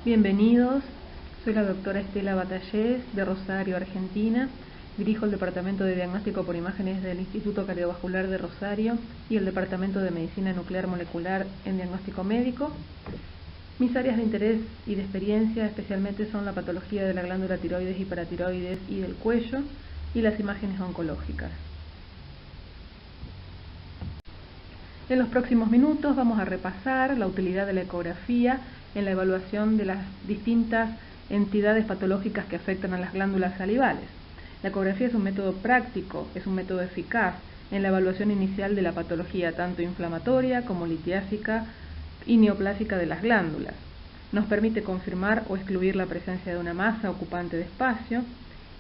Bienvenidos, soy la doctora Estela Batallés de Rosario, Argentina. Dirijo el Departamento de Diagnóstico por Imágenes del Instituto Cardiovascular de Rosario y el Departamento de Medicina Nuclear Molecular en Diagnóstico Médico. Mis áreas de interés y de experiencia especialmente son la patología de la glándula tiroides y paratiroides y del cuello y las imágenes oncológicas. En los próximos minutos vamos a repasar la utilidad de la ecografía en la evaluación de las distintas entidades patológicas que afectan a las glándulas salivales. La ecografía es un método práctico, es un método eficaz en la evaluación inicial de la patología tanto inflamatoria como litiásica y neoplásica de las glándulas. Nos permite confirmar o excluir la presencia de una masa ocupante de espacio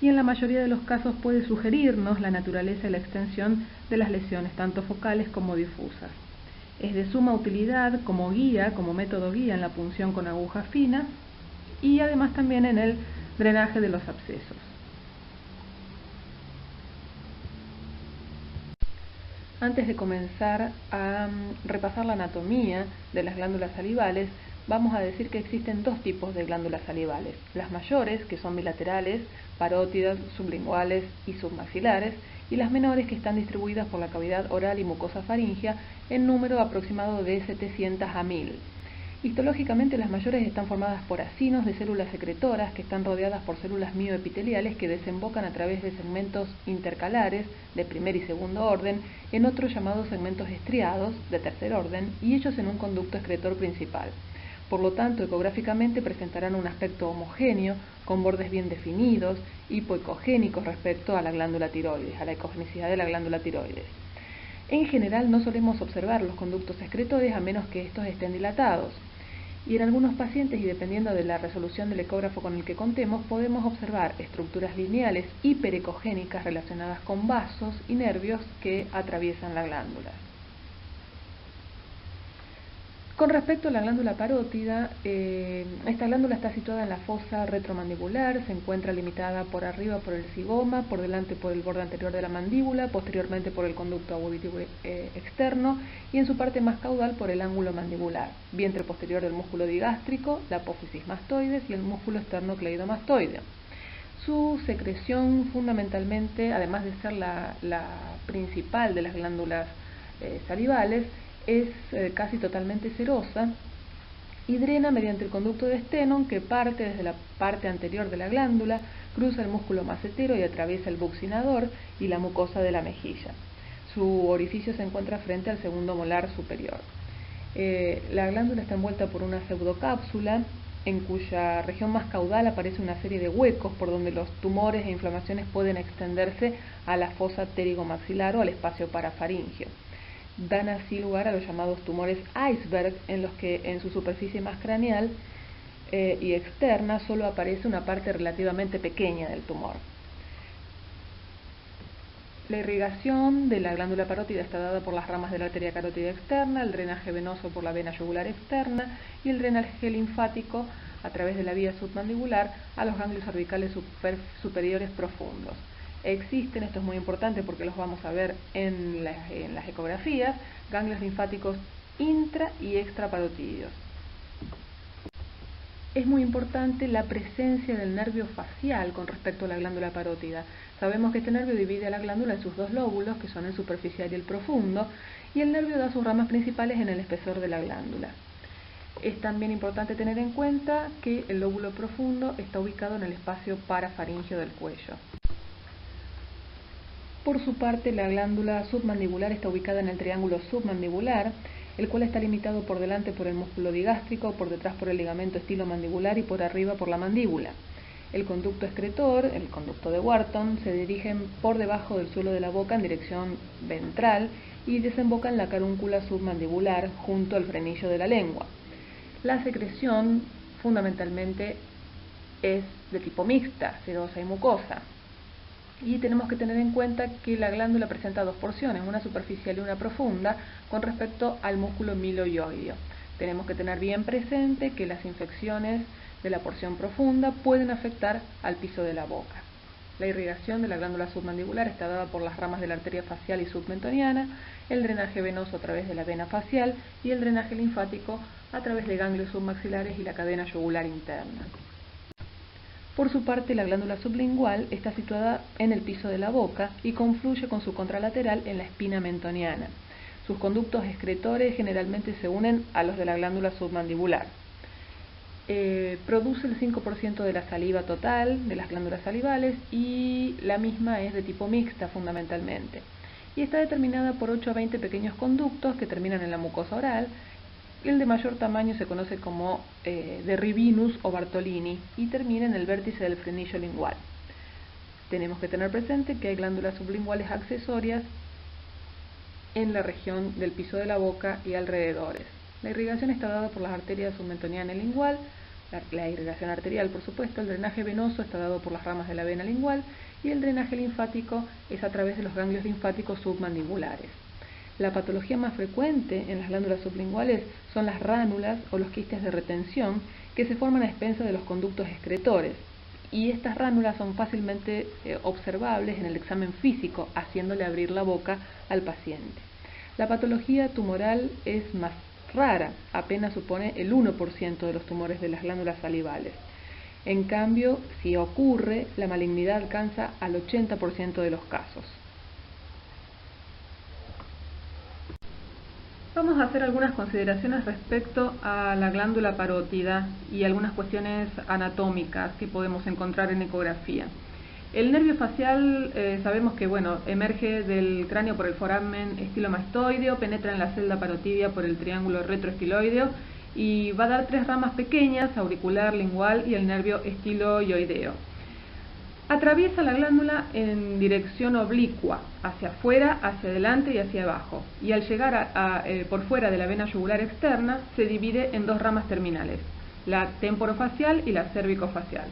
y en la mayoría de los casos puede sugerirnos la naturaleza y la extensión de las lesiones, tanto focales como difusas. Es de suma utilidad como guía, como método guía en la punción con aguja fina y además también en el drenaje de los abscesos. Antes de comenzar a repasar la anatomía de las glándulas salivales, vamos a decir que existen dos tipos de glándulas salivales. Las mayores, que son bilaterales, parótidas, sublinguales y submaxilares, y las menores, que están distribuidas por la cavidad oral y mucosa faríngea en número aproximado de 700 a 1000. Histológicamente, las mayores están formadas por acinos de células secretoras que están rodeadas por células mioepiteliales que desembocan a través de segmentos intercalares de primer y segundo orden en otros llamados segmentos estriados de tercer orden y ellos en un conducto excretor principal. Por lo tanto, ecográficamente presentarán un aspecto homogéneo, con bordes bien definidos, hipoecogénicos respecto a la glándula tiroides, a la ecogenicidad de la glándula tiroides. En general no solemos observar los conductos excretores a menos que estos estén dilatados. Y en algunos pacientes, y dependiendo de la resolución del ecógrafo con el que contemos, podemos observar estructuras lineales hiperecogénicas relacionadas con vasos y nervios que atraviesan la glándula. Con respecto a la glándula parótida, esta glándula está situada en la fosa retromandibular, se encuentra limitada por arriba por el zigoma, por delante por el borde anterior de la mandíbula, posteriormente por el conducto auditivo externo y en su parte más caudal por el ángulo mandibular, vientre posterior del músculo digástrico, la apófisis mastoides y el músculo esternocleidomastoideo. Su secreción fundamentalmente, además de ser la principal de las glándulas salivales, es casi totalmente serosa y drena mediante el conducto de Stenone que parte desde la parte anterior de la glándula, cruza el músculo macetero y atraviesa el buccinador y la mucosa de la mejilla. Su orificio se encuentra frente al segundo molar superior. La glándula está envuelta por una pseudocápsula en cuya región más caudal aparece una serie de huecos por donde los tumores e inflamaciones pueden extenderse a la fosa pterigomaxilar o al espacio parafaríngeo. Dan así lugar a los llamados tumores iceberg, en los que en su superficie más craneal y externa solo aparece una parte relativamente pequeña del tumor. La irrigación de la glándula parótida está dada por las ramas de la arteria carótida externa, el drenaje venoso por la vena yugular externa y el drenaje linfático a través de la vía submandibular a los ganglios cervicales superiores profundos. Existen, esto es muy importante porque los vamos a ver en las ecografías, ganglios linfáticos intra y extraparotídeos. Es muy importante la presencia del nervio facial con respecto a la glándula parótida. Sabemos que este nervio divide a la glándula en sus dos lóbulos, que son el superficial y el profundo, y el nervio da sus ramas principales en el espesor de la glándula. Es también importante tener en cuenta que el lóbulo profundo está ubicado en el espacio parafaríngeo del cuello. Por su parte, la glándula submandibular está ubicada en el triángulo submandibular, el cual está limitado por delante por el músculo digástrico, por detrás por el ligamento estilomandibular y por arriba por la mandíbula. El conducto excretor, el conducto de Wharton, se dirige por debajo del suelo de la boca en dirección ventral y desemboca en la carúncula submandibular junto al frenillo de la lengua. La secreción fundamentalmente es de tipo mixta, serosa y mucosa. Y tenemos que tener en cuenta que la glándula presenta dos porciones, una superficial y una profunda, con respecto al músculo miloioideo. Tenemos que tener bien presente que las infecciones de la porción profunda pueden afectar al piso de la boca. La irrigación de la glándula submandibular está dada por las ramas de la arteria facial y submentoniana, el drenaje venoso a través de la vena facial y el drenaje linfático a través de ganglios submaxilares y la cadena yugular interna. Por su parte, la glándula sublingual está situada en el piso de la boca y confluye con su contralateral en la espina mentoniana. Sus conductos excretores generalmente se unen a los de la glándula submandibular. Produce el 5% de la saliva total de las glándulas salivales y la misma es de tipo mixta fundamentalmente. Y está determinada por 8 a 20 pequeños conductos que terminan en la mucosa oral. El de mayor tamaño se conoce como Derrivinus o Bartolini y termina en el vértice del frenillo lingual. Tenemos que tener presente que hay glándulas sublinguales accesorias en la región del piso de la boca y alrededores. La irrigación está dada por las arterias submentoniana y lingual, la irrigación arterial por supuesto, el drenaje venoso está dado por las ramas de la vena lingual y el drenaje linfático es a través de los ganglios linfáticos submandibulares. La patología más frecuente en las glándulas sublinguales son las ránulas o los quistes de retención que se forman a expensas de los conductos excretores, y estas ránulas son fácilmente observables en el examen físico, haciéndole abrir la boca al paciente. La patología tumoral es más rara, apenas supone el 1% de los tumores de las glándulas salivales. En cambio, si ocurre, la malignidad alcanza al 80% de los casos. Vamos a hacer algunas consideraciones respecto a la glándula parótida y algunas cuestiones anatómicas que podemos encontrar en ecografía. El nervio facial sabemos que emerge del cráneo por el foramen estilomastoideo, penetra en la celda parotidia por el triángulo retroestiloideo y va a dar 3 ramas pequeñas, auricular, lingual y el nervio estiloioideo. Atraviesa la glándula en dirección oblicua, hacia afuera, hacia adelante y hacia abajo, y al llegar por fuera de la vena yugular externa se divide en 2 ramas terminales, la temporofacial y la cervicofacial.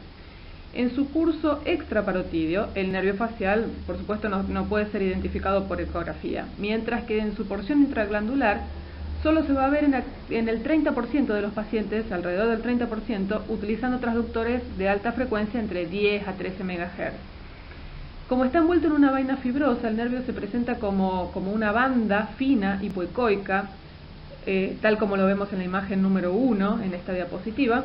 En su curso extraparotídeo, el nervio facial, por supuesto, no puede ser identificado por ecografía, mientras que en su porción intraglandular solo se va a ver en el 30% de los pacientes, alrededor del 30%, utilizando transductores de alta frecuencia entre 10 a 13 MHz. Como está envuelto en una vaina fibrosa, el nervio se presenta como una banda fina hipoecoica, tal como lo vemos en la imagen número 1 en esta diapositiva,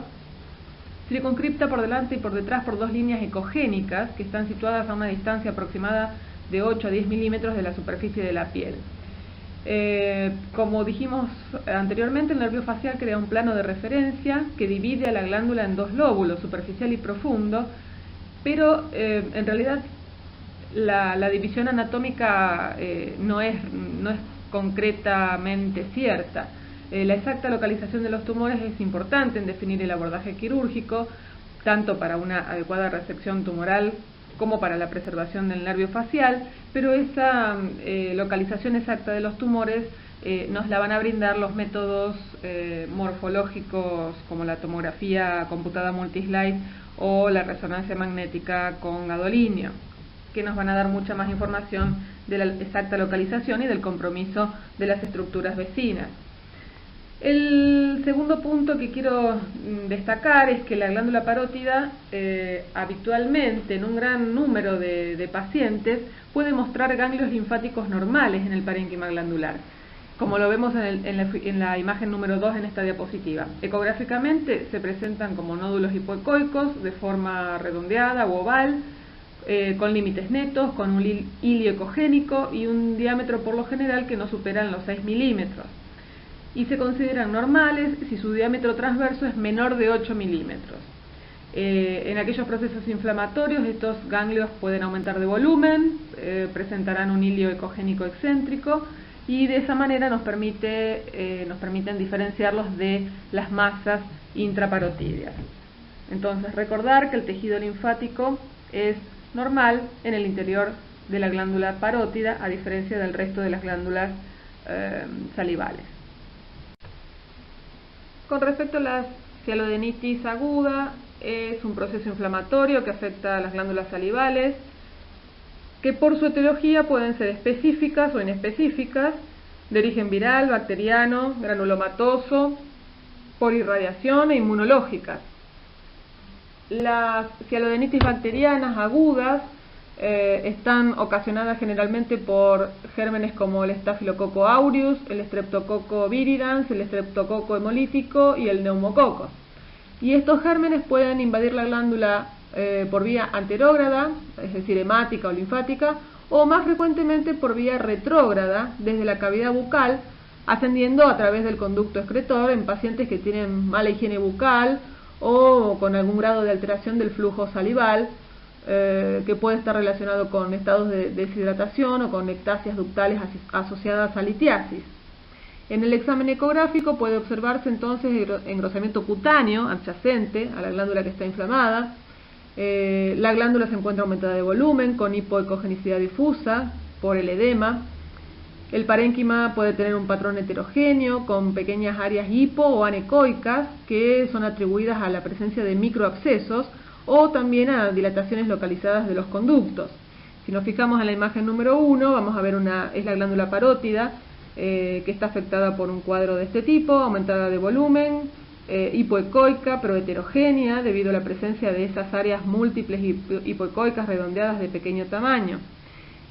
circunscripta por delante y por detrás por 2 líneas ecogénicas que están situadas a una distancia aproximada de 8 a 10 milímetros de la superficie de la piel. Como dijimos anteriormente, el nervio facial crea un plano de referencia que divide a la glándula en 2 lóbulos, superficial y profundo, pero en realidad la división anatómica no es concretamente cierta. La exacta localización de los tumores es importante en definir el abordaje quirúrgico, tanto para una adecuada resección tumoral como para la preservación del nervio facial, pero esa localización exacta de los tumores nos la van a brindar los métodos morfológicos como la tomografía computada multislide o la resonancia magnética con gadolinio, que nos van a dar mucha más información de la exacta localización y del compromiso de las estructuras vecinas. El segundo punto que quiero destacar es que la glándula parótida habitualmente en un gran número de pacientes puede mostrar ganglios linfáticos normales en el parénquima glandular, como lo vemos en la imagen número 2 en esta diapositiva. Ecográficamente se presentan como nódulos hipoecoicos de forma redondeada u oval, con límites netos, con un hilio ecogénico y un diámetro por lo general que no superan los 6 milímetros. Y se consideran normales si su diámetro transverso es menor de 8 milímetros. En aquellos procesos inflamatorios estos ganglios pueden aumentar de volumen, presentarán un hilio ecogénico excéntrico y de esa manera nos permiten diferenciarlos de las masas intraparotídeas. Entonces recordar que el tejido linfático es normal en el interior de la glándula parótida a diferencia del resto de las glándulas salivales. Con respecto a la cialodenitis aguda, es un proceso inflamatorio que afecta a las glándulas salivales, que por su etiología pueden ser específicas o inespecíficas, de origen viral, bacteriano, granulomatoso, por irradiación e inmunológicas. Las cialodenitis bacterianas agudas Están ocasionadas generalmente por gérmenes como el Staphylococcus aureus, el Streptococcus viridans, el Streptococcus hemolítico y el Neumococcus. Y estos gérmenes pueden invadir la glándula por vía anterógrada, es decir, hemática o linfática, o más frecuentemente por vía retrógrada, desde la cavidad bucal, ascendiendo a través del conducto excretor en pacientes que tienen mala higiene bucal o con algún grado de alteración del flujo salival, que puede estar relacionado con estados de deshidratación o con ectasias ductales asociadas a litiasis. En el examen ecográfico puede observarse entonces engrosamiento cutáneo adyacente a la glándula que está inflamada. La glándula se encuentra aumentada de volumen, con hipoecogenicidad difusa por el edema. El parénquima puede tener un patrón heterogéneo con pequeñas áreas hipo o anecoicas que son atribuidas a la presencia de microabscesos o también a dilataciones localizadas de los conductos. Si nos fijamos en la imagen número 1, vamos a ver es la glándula parótida, que está afectada por un cuadro de este tipo, aumentada de volumen, hipoecoica pero heterogénea debido a la presencia de esas áreas múltiples hipoecoicas redondeadas de pequeño tamaño.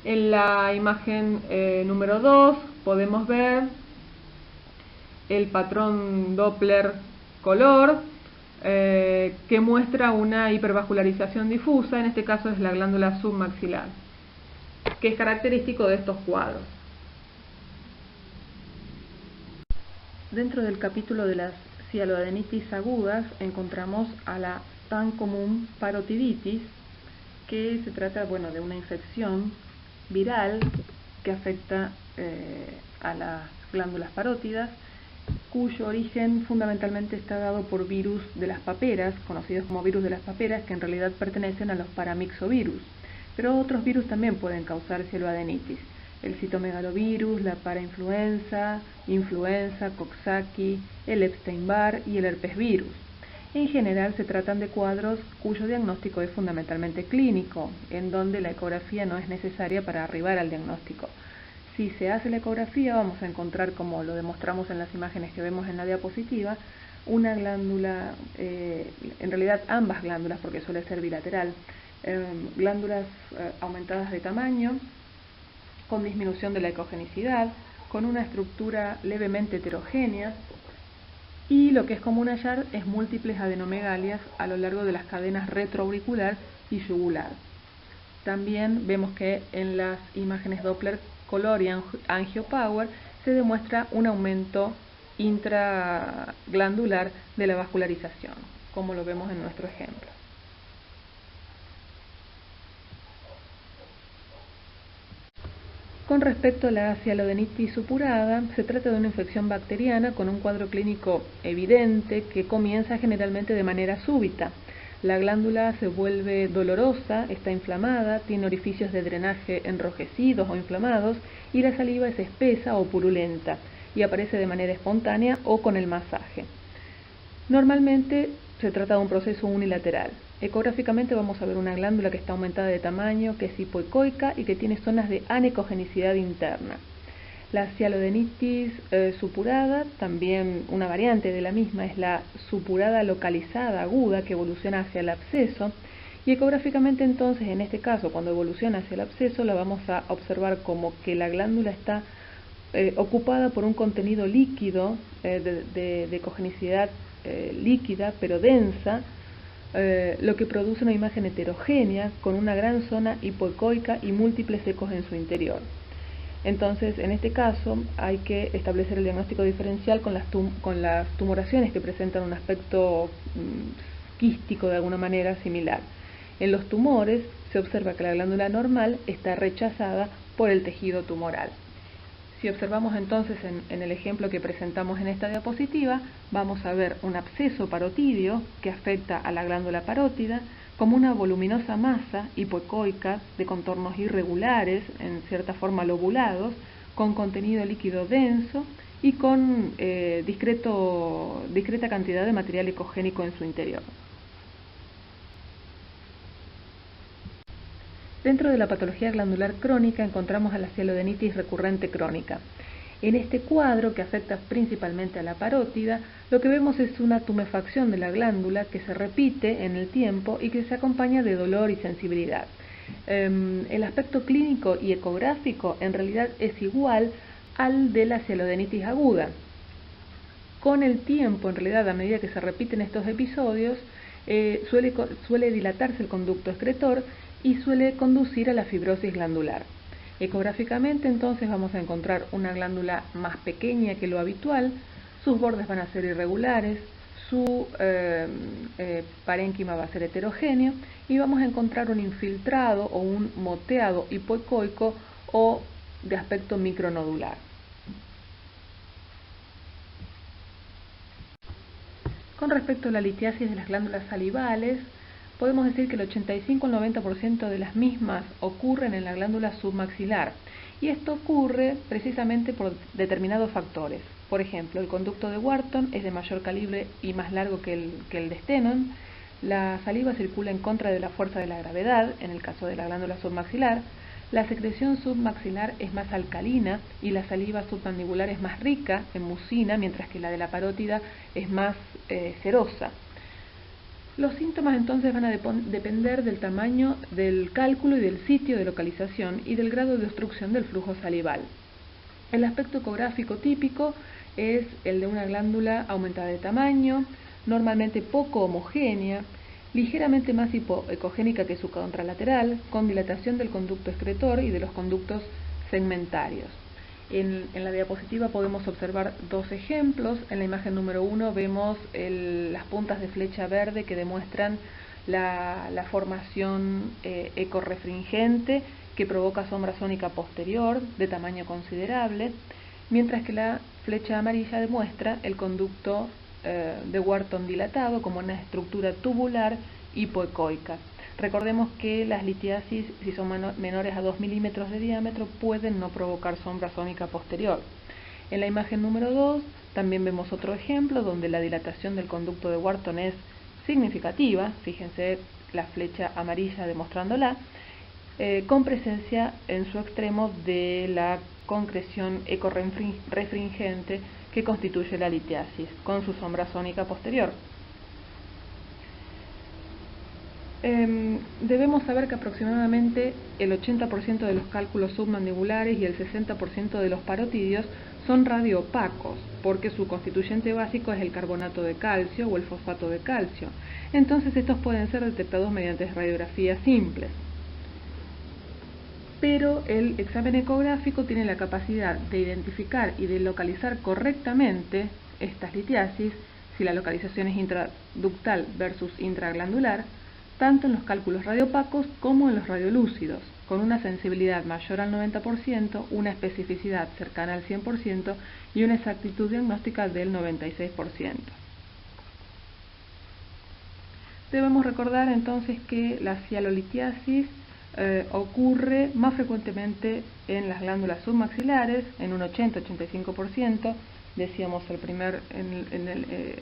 En la imagen número 2 podemos ver el patrón Doppler color, que muestra una hipervascularización difusa, en este caso es la glándula submaxilar, que es característico de estos cuadros. Dentro del capítulo de las cialoadenitis agudas encontramos a la tan común parotiditis, que se trata de una infección viral que afecta a las glándulas parótidas, cuyo origen fundamentalmente está dado por virus de las paperas, conocidos como virus de las paperas, que en realidad pertenecen a los paramyxovirus. Pero otros virus también pueden causar cialoadenitis: el citomegalovirus, la parainfluenza, influenza, Coxsackie, el Epstein-Barr y el herpes virus. En general se tratan de cuadros cuyo diagnóstico es fundamentalmente clínico, en donde la ecografía no es necesaria para arribar al diagnóstico. Si se hace la ecografía, vamos a encontrar, como lo demostramos en las imágenes que vemos en la diapositiva, una glándula, en realidad ambas glándulas, porque suele ser bilateral, glándulas aumentadas de tamaño, con disminución de la ecogenicidad, con una estructura levemente heterogénea, y lo que es común hallar es múltiples adenomegalias a lo largo de las cadenas retroauricular y yugular. También vemos que en las imágenes Doppler color y angiopower se demuestra un aumento intraglandular de la vascularización, como lo vemos en nuestro ejemplo. Con respecto a la cialodenitis supurada, se trata de una infección bacteriana con un cuadro clínico evidente que comienza generalmente de manera súbita. La glándula se vuelve dolorosa, está inflamada, tiene orificios de drenaje enrojecidos o inflamados y la saliva es espesa o purulenta y aparece de manera espontánea o con el masaje. Normalmente se trata de un proceso unilateral. Ecográficamente vamos a ver una glándula que está aumentada de tamaño, que es hipoecoica y que tiene zonas de anecogenicidad interna. La cialodenitis supurada, también una variante de la misma, es la supurada localizada aguda que evoluciona hacia el absceso, y ecográficamente entonces, en este caso, cuando evoluciona hacia el absceso, la vamos a observar como que la glándula está ocupada por un contenido líquido, de ecogenicidad líquida pero densa, lo que produce una imagen heterogénea con una gran zona hipoecoica y múltiples ecos en su interior. Entonces, en este caso, hay que establecer el diagnóstico diferencial con las tumoraciones que presentan un aspecto quístico de alguna manera similar. En los tumores se observa que la glándula normal está rechazada por el tejido tumoral. Si observamos entonces en el ejemplo que presentamos en esta diapositiva, vamos a ver un absceso parotídeo que afecta a la glándula parótida como una voluminosa masa hipoecoica de contornos irregulares, en cierta forma lobulados, con contenido líquido denso y con discreta cantidad de material ecogénico en su interior. Dentro de la patología glandular crónica encontramos a la cialodenitis recurrente crónica. En este cuadro, que afecta principalmente a la parótida, lo que vemos es una tumefacción de la glándula que se repite en el tiempo y que se acompaña de dolor y sensibilidad. El aspecto clínico y ecográfico en realidad es igual al de la cialodenitis aguda. Con el tiempo, en realidad, a medida que se repiten estos episodios, suele dilatarse el conducto excretor y suele conducir a la fibrosis glandular. Ecográficamente, entonces, vamos a encontrar una glándula más pequeña que lo habitual, sus bordes van a ser irregulares, su parénquima va a ser heterogéneo y vamos a encontrar un infiltrado o un moteado hipoecoico o de aspecto micronodular. Con respecto a la litiasis de las glándulas salivales, podemos decir que el 85 al 90% de las mismas ocurren en la glándula submaxilar, y esto ocurre precisamente por determinados factores. Por ejemplo, el conducto de Wharton es de mayor calibre y más largo que el de Stenone. La saliva circula en contra de la fuerza de la gravedad, en el caso de la glándula submaxilar. La secreción submaxilar es más alcalina y la saliva submandibular es más rica en mucina, mientras que la de la parótida es más cerosa. Los síntomas entonces van a depender del tamaño del cálculo y del sitio de localización y del grado de obstrucción del flujo salival. El aspecto ecográfico típico es el de una glándula aumentada de tamaño, normalmente poco homogénea, ligeramente más hipoecogénica que su contralateral, con dilatación del conducto excretor y de los conductos segmentarios. En la diapositiva podemos observar dos ejemplos. En la imagen número 1 vemos las puntas de flecha verde que demuestran la formación ecorrefringente que provoca sombra sónica posterior de tamaño considerable, mientras que la flecha amarilla demuestra el conducto de Wharton dilatado como una estructura tubular hipoecoica. Recordemos que las litiasis, si son menores a 2 milímetros de diámetro, pueden no provocar sombra sónica posterior. En la imagen número 2 también vemos otro ejemplo donde la dilatación del conducto de Wharton es significativa, fíjense la flecha amarilla demostrándola, con presencia en su extremo de la concreción ecorrefringente que constituye la litiasis, con su sombra sónica posterior. Debemos saber que aproximadamente el 80% de los cálculos submandibulares y el 60% de los parotidios son radioopacos, porque su constituyente básico es el carbonato de calcio o el fosfato de calcio. Entonces estos pueden ser detectados mediante radiografías simples. Pero el examen ecográfico tiene la capacidad de identificar y de localizar correctamente estas litiasis, si la localización es intraductal versus intraglandular, tanto en los cálculos radioopacos como en los radiolúcidos, con una sensibilidad mayor al 90%, una especificidad cercana al 100% y una exactitud diagnóstica del 96%. Debemos recordar entonces que la cialolitiasis ocurre más frecuentemente en las glándulas submaxilares, en un 80-85%, decíamos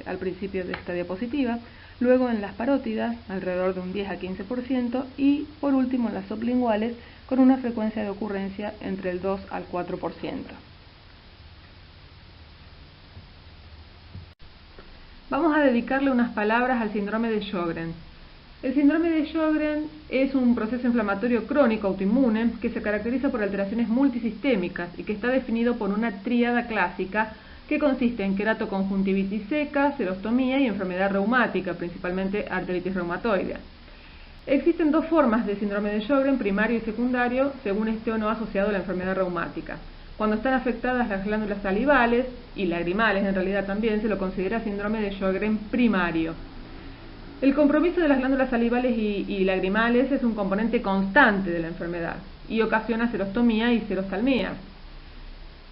al principio de esta diapositiva, luego en las parótidas, alrededor de un 10 a 15%, y por último en las sublinguales, con una frecuencia de ocurrencia entre el 2 al 4%. Vamos a dedicarle unas palabras al síndrome de Sjögren. El síndrome de Sjögren es un proceso inflamatorio crónico autoinmune que se caracteriza por alteraciones multisistémicas y que está definido por una tríada clásica que consiste en queratoconjuntivitis seca, serostomía y enfermedad reumática, principalmente arteritis reumatoide. Existen dos formas de síndrome de Sjögren, primario y secundario, según esté o no asociado a la enfermedad reumática. Cuando están afectadas las glándulas salivales y lagrimales, en realidad también se lo considera síndrome de Sjögren primario. El compromiso de las glándulas salivales y lagrimales es un componente constante de la enfermedad y ocasiona serostomía y serostalmía.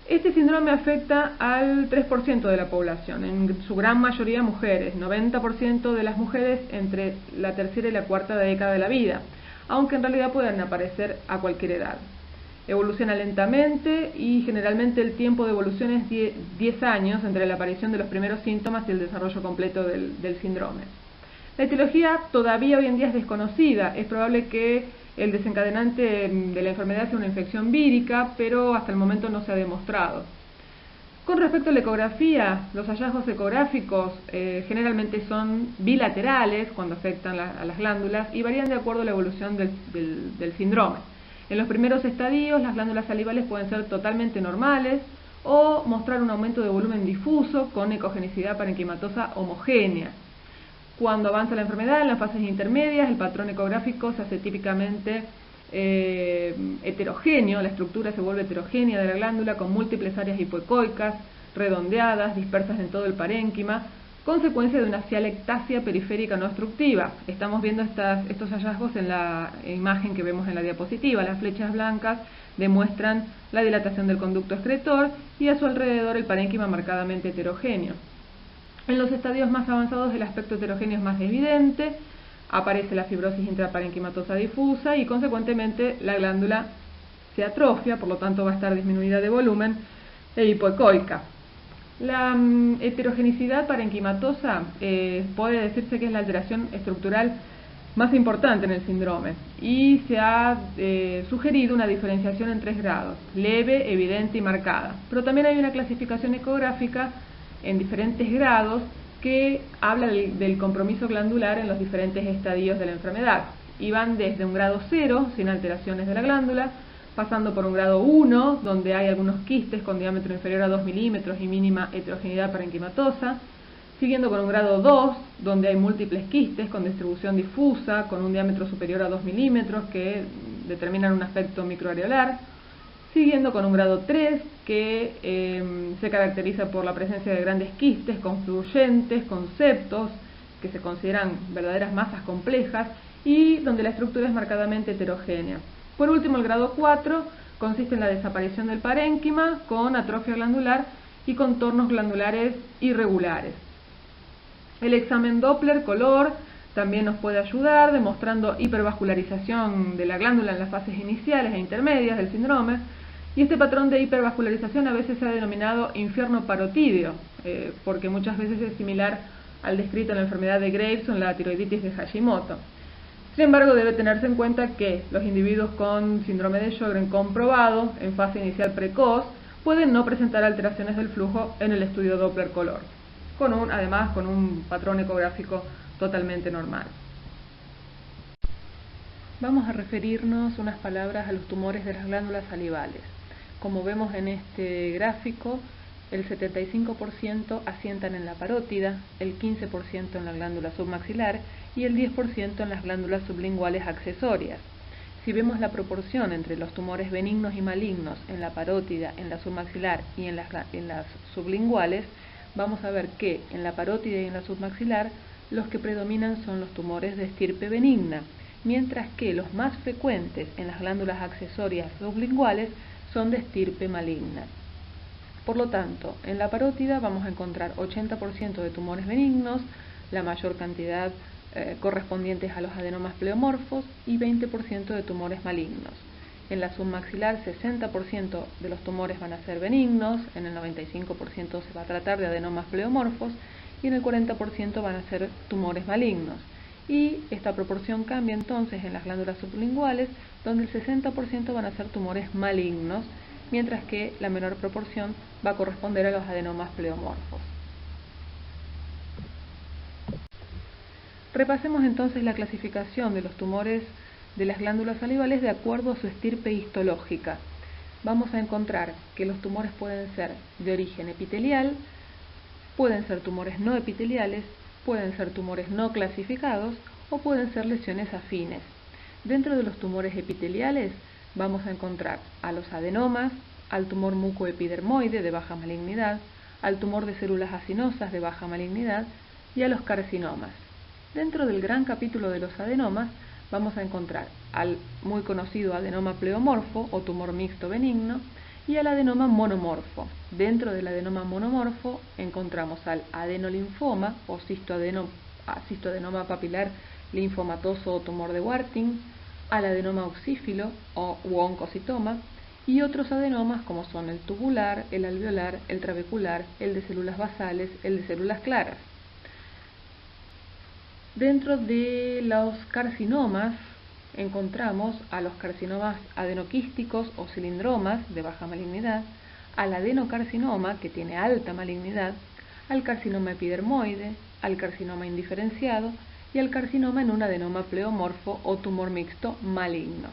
Este síndrome afecta al 3% de la población, en su gran mayoría mujeres, 90% de las mujeres entre la tercera y la cuarta década de la vida, aunque en realidad pueden aparecer a cualquier edad. Evoluciona lentamente y generalmente el tiempo de evolución es 10 años entre la aparición de los primeros síntomas y el desarrollo completo del síndrome. La etiología todavía hoy en día es desconocida, es probable que el desencadenante de la enfermedad sea una infección vírica, pero hasta el momento no se ha demostrado. Con respecto a la ecografía, los hallazgos ecográficos generalmente son bilaterales cuando afectan a las glándulas y varían de acuerdo a la evolución del síndrome. En los primeros estadios, las glándulas salivales pueden ser totalmente normales o mostrar un aumento de volumen difuso con ecogenicidad parenquimatosa homogénea. Cuando avanza la enfermedad, en las fases intermedias, el patrón ecográfico se hace típicamente heterogéneo, la estructura se vuelve heterogénea de la glándula con múltiples áreas hipoecoicas, redondeadas, dispersas en todo el parénquima, consecuencia de una cialectasia periférica no obstructiva. Estamos viendo estos hallazgos en la imagen que vemos en la diapositiva. Las flechas blancas demuestran la dilatación del conducto excretor y a su alrededor el parénquima marcadamente heterogéneo. En los estadios más avanzados el aspecto heterogéneo es más evidente, aparece la fibrosis intraparenquimatosa difusa y consecuentemente la glándula se atrofia, por lo tanto va a estar disminuida de volumen e hipoecoica. La heterogenicidad parenquimatosa puede decirse que es la alteración estructural más importante en el síndrome y se ha sugerido una diferenciación en 3 grados, leve, evidente y marcada. Pero también hay una clasificación ecográfica en diferentes grados que habla del compromiso glandular en los diferentes estadios de la enfermedad y van desde un grado 0, sin alteraciones de la glándula, pasando por un grado 1, donde hay algunos quistes con diámetro inferior a 2 milímetros y mínima heterogeneidad parenquimatosa, siguiendo con un grado 2, donde hay múltiples quistes con distribución difusa, con un diámetro superior a 2 milímetros que determinan un aspecto microareolar, siguiendo con un grado 3 que se caracteriza por la presencia de grandes quistes confluyentes, con septos, que se consideran verdaderas masas complejas y donde la estructura es marcadamente heterogénea. Por último, el grado 4 consiste en la desaparición del parénquima con atrofia glandular y contornos glandulares irregulares. El examen Doppler color también nos puede ayudar, demostrando hipervascularización de la glándula en las fases iniciales e intermedias del síndrome, y este patrón de hipervascularización a veces se ha denominado infierno parotídeo, porque muchas veces es similar al descrito en la enfermedad de Graves o en la tiroiditis de Hashimoto. Sin embargo, debe tenerse en cuenta que los individuos con síndrome de Sjögren comprobado en fase inicial precoz pueden no presentar alteraciones del flujo en el estudio Doppler color, además con un patrón ecográfico totalmente normal. Vamos a referirnos unas palabras a los tumores de las glándulas salivales. Como vemos en este gráfico, el 75% asientan en la parótida, el 15% en la glándula submaxilar y el 10% en las glándulas sublinguales accesorias. Si vemos la proporción entre los tumores benignos y malignos en la parótida, en la submaxilar y en las sublinguales, vamos a ver que en la parótida y en la submaxilar los que predominan son los tumores de estirpe benigna, mientras que los más frecuentes en las glándulas accesorias sublinguales son de estirpe maligna. Por lo tanto, en la parótida vamos a encontrar 80% de tumores benignos, la mayor cantidad correspondientes a los adenomas pleomorfos y 20% de tumores malignos. En la submaxilar 60% de los tumores van a ser benignos, en el 95% se va a tratar de adenomas pleomorfos y en el 40% van a ser tumores malignos. Y esta proporción cambia entonces en las glándulas sublinguales, donde el 60% van a ser tumores malignos, mientras que la menor proporción va a corresponder a los adenomas pleomorfos. Repasemos entonces la clasificación de los tumores de las glándulas salivales de acuerdo a su estirpe histológica. Vamos a encontrar que los tumores pueden ser de origen epitelial, pueden ser tumores no epiteliales, pueden ser tumores no clasificados o pueden ser lesiones afines. Dentro de los tumores epiteliales vamos a encontrar a los adenomas, al tumor mucoepidermoide de baja malignidad, al tumor de células acinosas de baja malignidad y a los carcinomas. Dentro del gran capítulo de los adenomas vamos a encontrar al muy conocido adenoma pleomorfo o tumor mixto benigno y al adenoma monomorfo. Dentro del adenoma monomorfo encontramos al adenolinfoma o cistoadenoma papilar linfomatoso o tumor de Warthin, al adenoma oxífilo u oncocitoma y otros adenomas como son el tubular, el alveolar, el trabecular, el de células basales, el de células claras. Dentro de los carcinomas encontramos a los carcinomas adenoquísticos o cilindromas de baja malignidad, al adenocarcinoma, que tiene alta malignidad, al carcinoma epidermoide, al carcinoma indiferenciado y al carcinoma en un adenoma pleomorfo o tumor mixto maligno.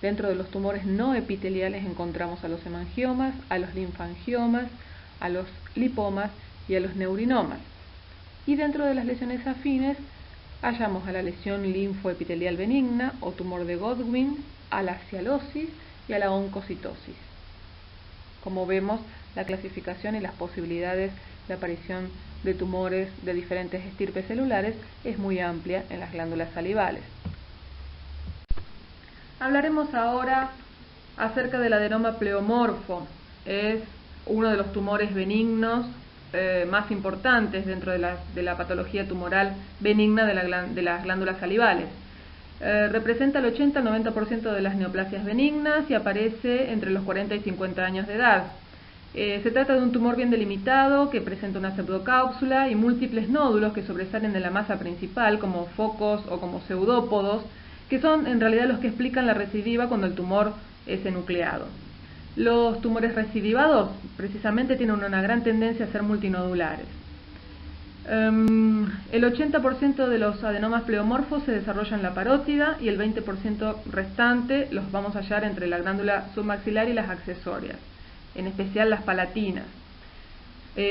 Dentro de los tumores no epiteliales encontramos a los hemangiomas, a los linfangiomas, a los lipomas y a los neurinomas. Y dentro de las lesiones afines hallamos a la lesión linfoepitelial benigna o tumor de Godwin, a la cialosis y a la oncocitosis. Como vemos, la clasificación y las posibilidades de aparición de tumores de diferentes estirpes celulares es muy amplia en las glándulas salivales. Hablaremos ahora acerca del adenoma pleomorfo. Es uno de los tumores benignos más importantes dentro de la patología tumoral benigna de las glándulas salivales. Representa el 80 al 90% de las neoplasias benignas y aparece entre los 40 y 50 años de edad. Se trata de un tumor bien delimitado que presenta una pseudocápsula y múltiples nódulos que sobresalen de la masa principal como focos o como pseudópodos, que son en realidad los que explican la recidiva cuando el tumor es enucleado. Los tumores recidivados precisamente tienen una gran tendencia a ser multinodulares. El 80% de los adenomas pleomorfos se desarrollan en la parótida y el 20% restante los vamos a hallar entre la glándula submaxilar y las accesorias, en especial las palatinas.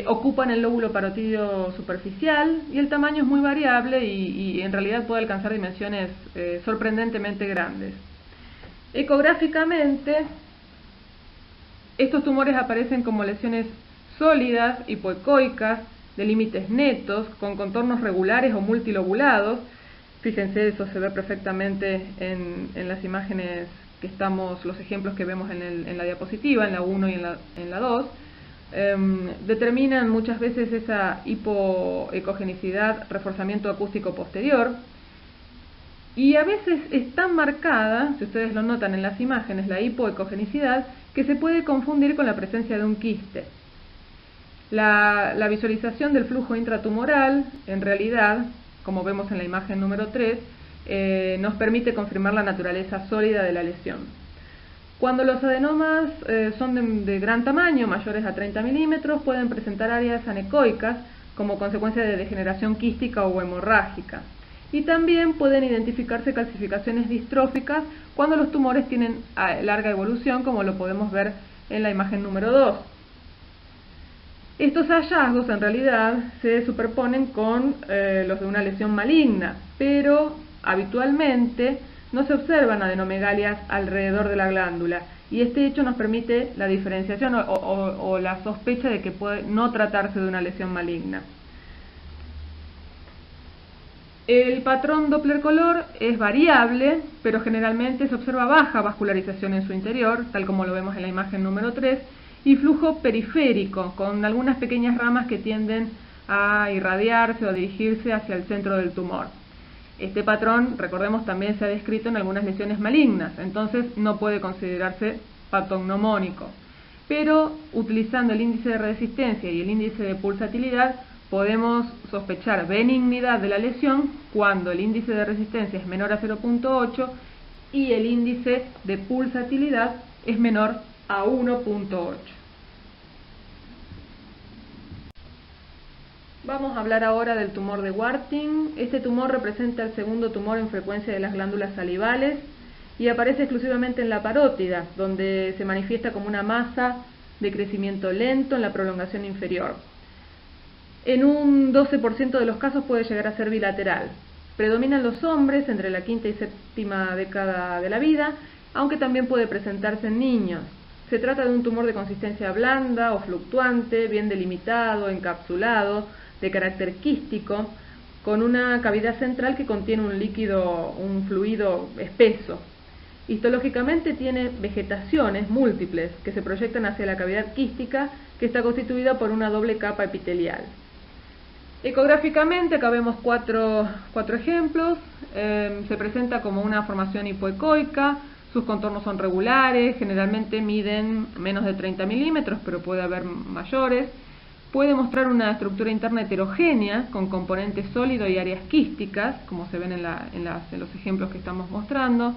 Ocupan el lóbulo parotídeo superficial y el tamaño es muy variable y en realidad puede alcanzar dimensiones sorprendentemente grandes. Ecográficamente, estos tumores aparecen como lesiones sólidas, hipoecoicas, de límites netos, con contornos regulares o multilobulados. Fíjense, eso se ve perfectamente en las imágenes los ejemplos que vemos en la diapositiva, en la 1 y en la 2. Determinan muchas veces esa hipoecogenicidad, reforzamiento acústico posterior, y a veces es tan marcada, si ustedes lo notan en las imágenes, la hipoecogenicidad, que se puede confundir con la presencia de un quiste. La visualización del flujo intratumoral, en realidad, como vemos en la imagen número 3, nos permite confirmar la naturaleza sólida de la lesión. Cuando los adenomas son de gran tamaño, mayores a 30 milímetros, pueden presentar áreas anecoicas como consecuencia de degeneración quística o hemorrágica. Y también pueden identificarse calcificaciones distróficas cuando los tumores tienen larga evolución, como lo podemos ver en la imagen número 2. Estos hallazgos en realidad se superponen con los de una lesión maligna, pero habitualmente no se observan adenomegalias alrededor de la glándula, y este hecho nos permite la diferenciación o la sospecha de que puede no tratarse de una lesión maligna. El patrón Doppler color es variable, pero generalmente se observa baja vascularización en su interior, tal como lo vemos en la imagen número 3, y flujo periférico, con algunas pequeñas ramas que tienden a irradiarse o a dirigirse hacia el centro del tumor. Este patrón, recordemos, también se ha descrito en algunas lesiones malignas, entonces no puede considerarse patognomónico. Pero utilizando el índice de resistencia y el índice de pulsatilidad, podemos sospechar benignidad de la lesión cuando el índice de resistencia es menor a 0.8 y el índice de pulsatilidad es menor a 1.8. Vamos a hablar ahora del tumor de Warthin. Este tumor representa el segundo tumor en frecuencia de las glándulas salivales y aparece exclusivamente en la parótida, donde se manifiesta como una masa de crecimiento lento en la prolongación inferior. En un 12% de los casos puede llegar a ser bilateral. Predominan los hombres entre la quinta y séptima década de la vida, aunque también puede presentarse en niños. Se trata de un tumor de consistencia blanda o fluctuante, bien delimitado, encapsulado, de carácter quístico, con una cavidad central que contiene un fluido espeso. Histológicamente tiene vegetaciones múltiples que se proyectan hacia la cavidad quística, que está constituida por una doble capa epitelial. Ecográficamente, acá vemos cuatro ejemplos. Se presenta como una formación hipoecoica, sus contornos son regulares, generalmente miden menos de 30 milímetros, pero puede haber mayores. Puede mostrar una estructura interna heterogénea, con componentes sólidos y áreas quísticas, como se ven en los ejemplos que estamos mostrando.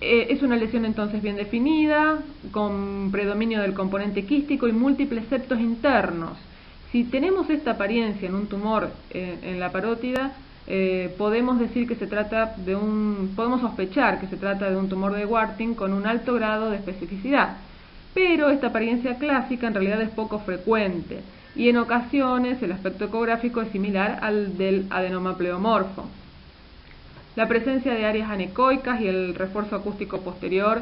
Es una lesión entonces bien definida, con predominio del componente quístico y múltiples septos internos. Si tenemos esta apariencia en un tumor en la parótida, podemos decir que se trata de podemos sospechar que se trata de un tumor de Warthin con un alto grado de especificidad. Pero esta apariencia clásica en realidad es poco frecuente y en ocasiones el aspecto ecográfico es similar al del adenoma pleomorfo. La presencia de áreas anecoicas y el refuerzo acústico posterior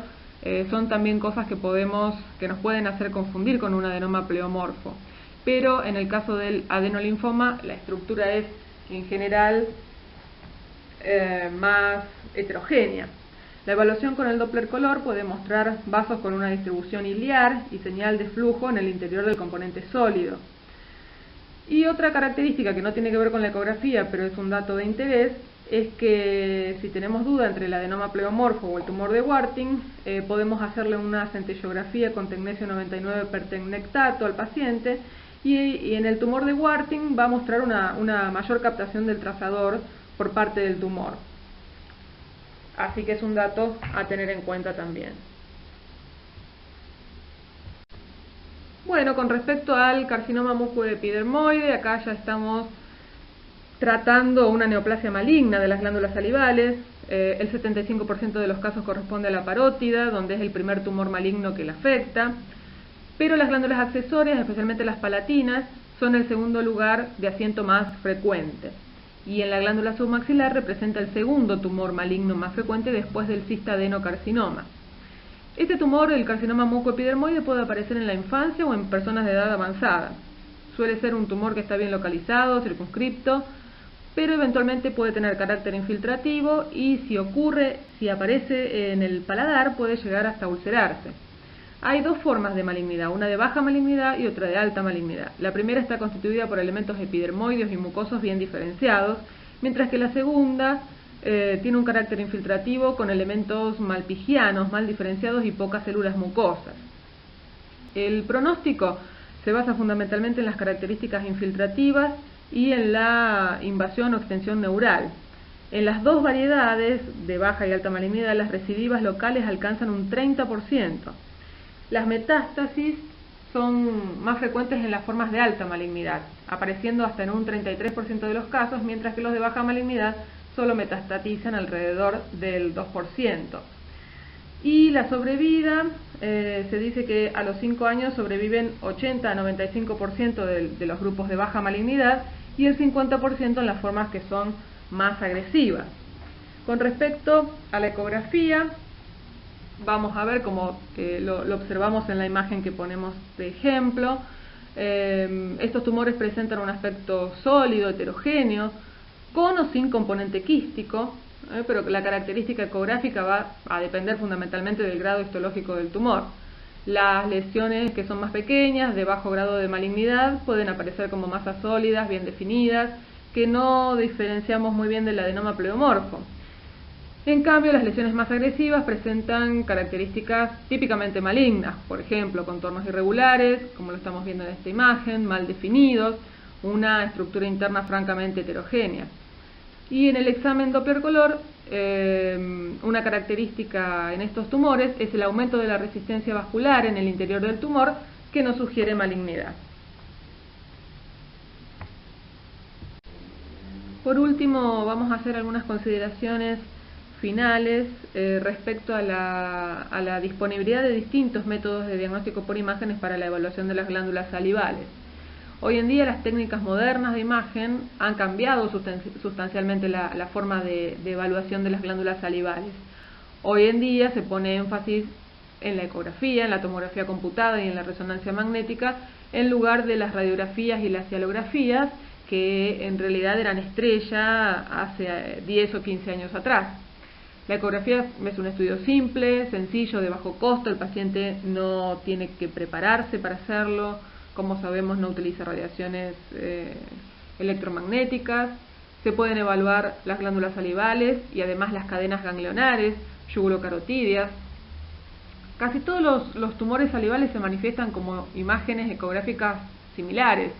son también cosas que nos pueden hacer confundir con un adenoma pleomorfo. Pero en el caso del adenolinfoma, la estructura es en general más heterogénea. La evaluación con el Doppler color puede mostrar vasos con una distribución iliar y señal de flujo en el interior del componente sólido. Y otra característica que no tiene que ver con la ecografía, pero es un dato de interés, es que si tenemos duda entre el adenoma pleomorfo o el tumor de Warthin, podemos hacerle una centellografía con tecnesio 99 pertecnectato al paciente y en el tumor de Warthin va a mostrar una mayor captación del trazador por parte del tumor. Así que es un dato a tener en cuenta también. Bueno, con respecto al carcinoma mucoepidermoide, acá ya estamos tratando una neoplasia maligna de las glándulas salivales. El 75% de los casos corresponde a la parótida, donde es el primer tumor maligno que la afecta. Pero las glándulas accesorias, especialmente las palatinas, son el segundo lugar de asiento más frecuente. Y en la glándula submaxilar representa el segundo tumor maligno más frecuente después del cistadenocarcinoma. Este tumor, el carcinoma mucoepidermoide, puede aparecer en la infancia o en personas de edad avanzada. Suele ser un tumor que está bien localizado, circunscripto, pero eventualmente puede tener carácter infiltrativo y si aparece en el paladar, puede llegar hasta ulcerarse. Hay dos formas de malignidad, una de baja malignidad y otra de alta malignidad. La primera está constituida por elementos epidermoides y mucosos bien diferenciados, mientras que la segunda tiene un carácter infiltrativo con elementos malpigianos, mal diferenciados y pocas células mucosas. El pronóstico se basa fundamentalmente en las características infiltrativas y en la invasión o extensión neural. En las dos variedades de baja y alta malignidad, las recidivas locales alcanzan un 30%. Las metástasis son más frecuentes en las formas de alta malignidad, apareciendo hasta en un 33% de los casos, mientras que los de baja malignidad solo metastatizan alrededor del 2%. Y la sobrevida, se dice que a los 5 años sobreviven 80 a 95% de los grupos de baja malignidad y el 50% en las formas que son más agresivas. Con respecto a la ecografía, vamos a ver como lo observamos en la imagen que ponemos de ejemplo. Estos tumores presentan un aspecto sólido, heterogéneo, con o sin componente quístico, pero la característica ecográfica va a depender fundamentalmente del grado histológico del tumor. Las lesiones que son más pequeñas, de bajo grado de malignidad, pueden aparecer como masas sólidas, bien definidas, que no diferenciamos muy bien del adenoma pleomorfo. En cambio, las lesiones más agresivas presentan características típicamente malignas, por ejemplo, contornos irregulares, como lo estamos viendo en esta imagen, mal definidos, una estructura interna francamente heterogénea. Y en el examen Doppler color, una característica en estos tumores es el aumento de la resistencia vascular en el interior del tumor, que nos sugiere malignidad. Por último, vamos a hacer algunas consideraciones finales respecto a la disponibilidad de distintos métodos de diagnóstico por imágenes para la evaluación de las glándulas salivales. Hoy en día las técnicas modernas de imagen han cambiado sustancialmente la forma de evaluación de las glándulas salivales. Hoy en día se pone énfasis en la ecografía, en la tomografía computada y en la resonancia magnética, en lugar de las radiografías y las cialografías, que en realidad eran estrella hace 10 o 15 años atrás. La ecografía es un estudio simple, sencillo, de bajo costo, el paciente no tiene que prepararse para hacerlo, como sabemos no utiliza radiaciones electromagnéticas, se pueden evaluar las glándulas salivales y además las cadenas ganglionares, yugulocarotídeas. Casi todos los tumores salivales se manifiestan como imágenes ecográficas similares,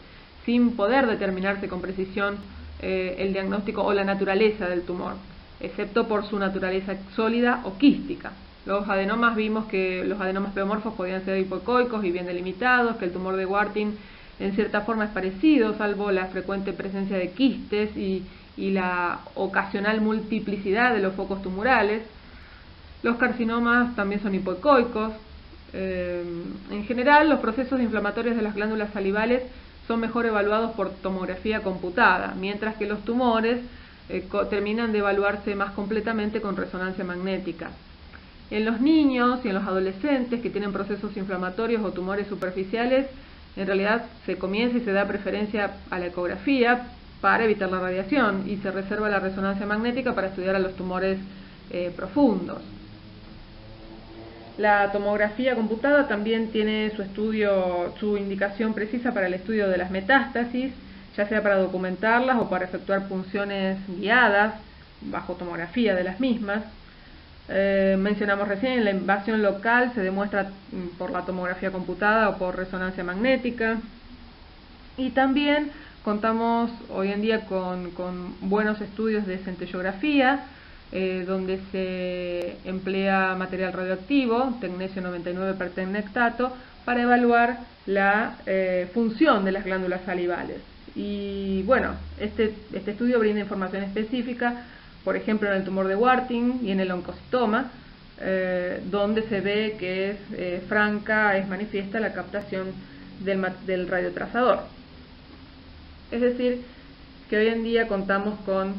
sin poder determinarse con precisión el diagnóstico o la naturaleza del tumor, excepto por su naturaleza sólida o quística. Los adenomas, vimos que los adenomas pleomorfos podían ser hipoecoicos y bien delimitados, que el tumor de Warthin en cierta forma es parecido, salvo la frecuente presencia de quistes y la ocasional multiplicidad de los focos tumorales. Los carcinomas también son hipoecoicos. En general, los procesos inflamatorios de las glándulas salivales son mejor evaluados por tomografía computada, mientras que los tumores terminan de evaluarse más completamente con resonancia magnética. En los niños y en los adolescentes que tienen procesos inflamatorios o tumores superficiales, en realidad se comienza y se da preferencia a la ecografía para evitar la radiación y se reserva la resonancia magnética para estudiar a los tumores profundos. La tomografía computada también tiene su indicación precisa para el estudio de las metástasis, ya sea para documentarlas o para efectuar punciones guiadas bajo tomografía de las mismas. Mencionamos recién, la invasión local se demuestra por la tomografía computada o por resonancia magnética. Y también contamos hoy en día con buenos estudios de centellografía, donde se emplea material radioactivo, tecnesio 99 pertennectato, para evaluar la función de las glándulas salivales. Y bueno, este estudio brinda información específica, por ejemplo en el tumor de Warthin y en el oncocitoma, donde se ve que es manifiesta la captación del radiotrazador. Es decir, que hoy en día contamos con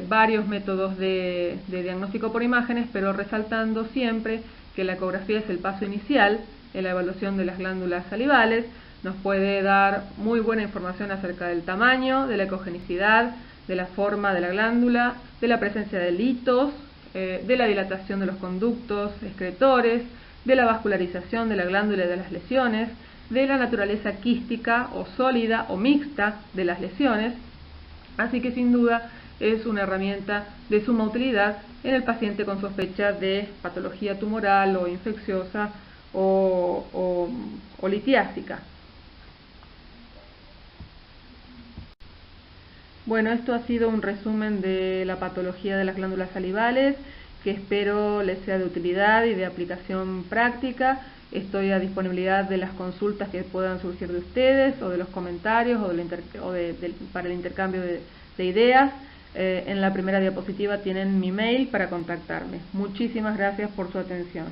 varios métodos de diagnóstico por imágenes, pero resaltando siempre que la ecografía es el paso inicial en la evaluación de las glándulas salivales. Nos puede dar muy buena información acerca del tamaño, de la ecogenicidad, de la forma de la glándula, de la presencia de litos, de la dilatación de los conductos excretores, de la vascularización de la glándula y de las lesiones, de la naturaleza quística o sólida o mixta de las lesiones. Así que sin duda es una herramienta de suma utilidad en el paciente con sospecha de patología tumoral o infecciosa o litiásica. Bueno, esto ha sido un resumen de la patología de las glándulas salivales, que espero les sea de utilidad y de aplicación práctica. Estoy a disponibilidad de las consultas que puedan surgir de ustedes, o de los comentarios, para el intercambio de ideas. En la primera diapositiva tienen mi mail para contactarme. Muchísimas gracias por su atención.